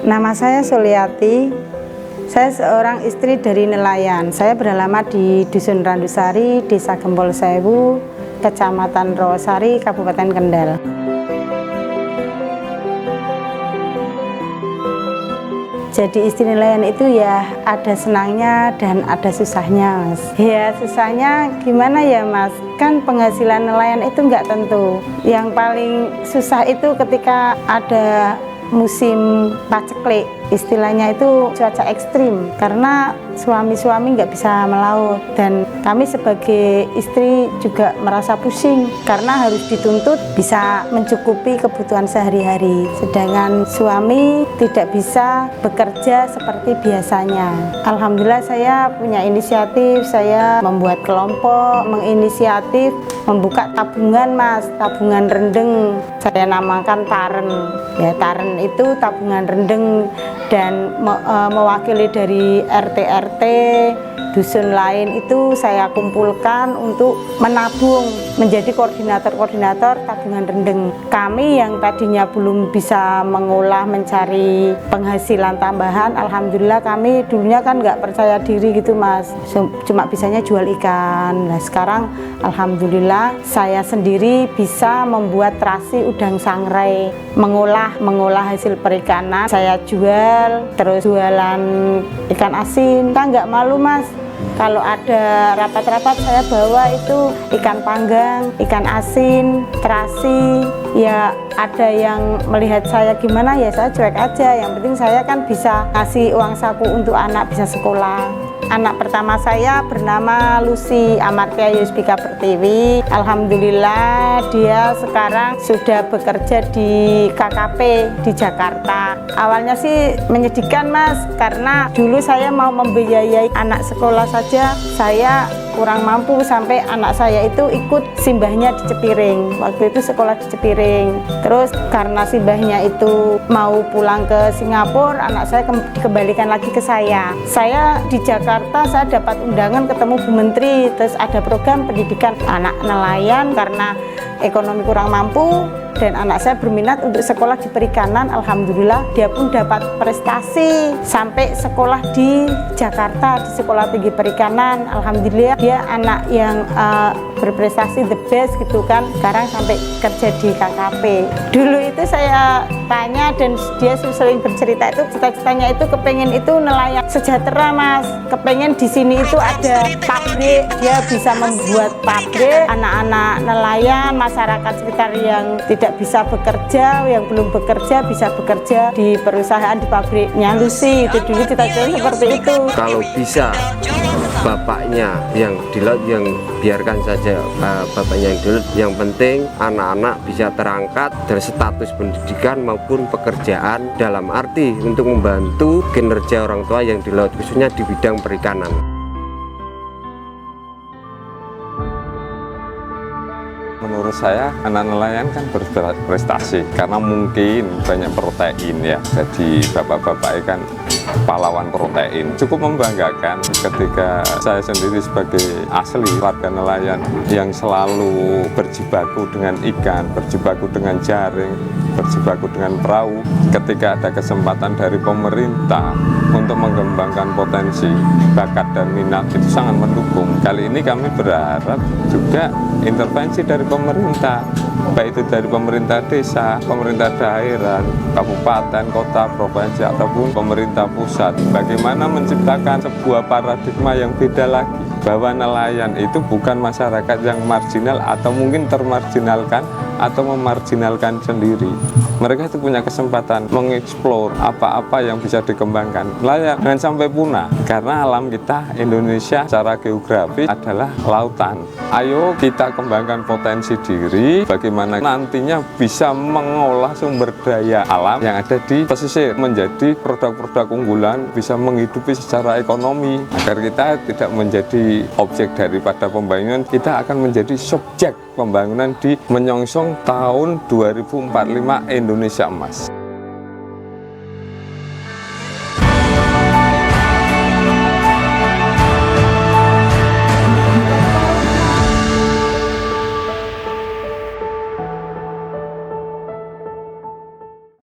Nama saya Suliati. Saya seorang istri dari nelayan. Saya beralamat di Dusun Randusari, Desa Gempol Sewu, Kecamatan Rawasari, Kabupaten Kendal. Jadi istri nelayan itu ya ada senangnya dan ada susahnya, Mas. Ya susahnya gimana ya, Mas? Kan penghasilan nelayan itu nggak tentu. Yang paling susah itu ketika ada musim paceklik, istilahnya itu cuaca ekstrim, karena suami-suami nggak bisa melaut dan kami sebagai istri juga merasa pusing karena harus dituntut bisa mencukupi kebutuhan sehari-hari, sedangkan suami tidak bisa bekerja seperti biasanya. Alhamdulillah saya punya inisiatif, saya membuat kelompok, menginisiatif membuka tabungan, Mas, tabungan rendeng. Saya namakan Taren. Ya, Taren itu tabungan rendeng dan mewakili dari RT-RT dusun lain itu saya kumpulkan untuk menabung menjadi koordinator-koordinator tabungan rendeng. Kami yang tadinya belum bisa mengolah mencari penghasilan tambahan, alhamdulillah kami dulunya kan nggak percaya diri gitu, Mas, cuma bisanya jual ikan. Nah sekarang alhamdulillah saya sendiri bisa membuat terasi udang sangrai, mengolah hasil perikanan, saya jual, terus jualan ikan asin. Kita nggak malu, Mas, kalau ada rapat-rapat saya bawa itu ikan panggang, ikan asin, terasi. Ya ada yang melihat saya gimana ya saya cuek aja, yang penting saya kan bisa kasih uang saku untuk anak bisa sekolah. Anak pertama saya bernama Lucy Amartya Yusbika Pertiwi. Alhamdulillah dia sekarang sudah bekerja di KKP di Jakarta. Awalnya sih menyedihkan, Mas, karena dulu saya mau membiayai anak sekolah saja saya kurang mampu sampai anak saya itu ikut simbahnya di Cepiring. Waktu itu sekolah di Cepiring. Terus karena simbahnya itu mau pulang ke Singapura, anak saya dikembalikan lagi ke saya. Saya di Jakarta saya dapat undangan ketemu Bu Menteri, terus ada program pendidikan anak nelayan karena ekonomi kurang mampu dan anak saya berminat untuk sekolah di perikanan. Alhamdulillah dia pun dapat prestasi sampai sekolah di Jakarta di Sekolah Tinggi Perikanan. Alhamdulillah dia anak yang berprestasi the best gitu kan, sekarang sampai kerja di KKP. Dulu itu saya tanya dan dia sering bercerita itu cita-citanya itu kepengen itu nelayan sejahtera, Mas, kepengen di sini itu ada pabrik, dia bisa membuat pabrik, anak-anak nelayan, masyarakat sekitar yang tidak bisa bekerja, yang belum bekerja bisa bekerja di perusahaan di pabriknya Lucy. Itu dulu cita-citanya seperti itu. Kalau bisa bapaknya yang di laut, yang biarkan saja bapaknya yang di laut, yang penting anak-anak bisa terangkat dari status pendidikan maupun pekerjaan, dalam arti untuk membantu kinerja orang tua yang di laut, khususnya di bidang perikanan. Menurut saya anak nelayan kan berprestasi karena mungkin banyak protein ya. Jadi bapak-bapak kan pahlawan protein. Cukup membanggakan ketika saya sendiri sebagai asli warga nelayan yang selalu berjibaku dengan ikan, berjibaku dengan jaring, berjibaku dengan perahu. Ketika ada kesempatan dari pemerintah untuk mengembangkan potensi, bakat dan minat, itu sangat mendukung. Kali ini kami berharap juga intervensi dari pemerintah, baik itu dari pemerintah desa, pemerintah daerah, kabupaten, kota, provinsi, ataupun pemerintah pusat. Bagaimana menciptakan sebuah paradigma yang beda lagi, bahwa nelayan itu bukan masyarakat yang marginal atau mungkin termarginalkan atau memarginalkan sendiri. Mereka itu punya kesempatan mengeksplor apa-apa yang bisa dikembangkan. Nelayan jangan sampai punah, karena alam kita Indonesia secara geografis adalah lautan. Ayo kita kembangkan potensi diri, bagaimana nantinya bisa mengolah sumber daya alam yang ada di pesisir menjadi produk-produk unggulan, bisa menghidupi secara ekonomi, agar kita tidak menjadi objek daripada pembangunan, kita akan menjadi subjek pembangunan di menyongsong tahun 2045 Indonesia Emas.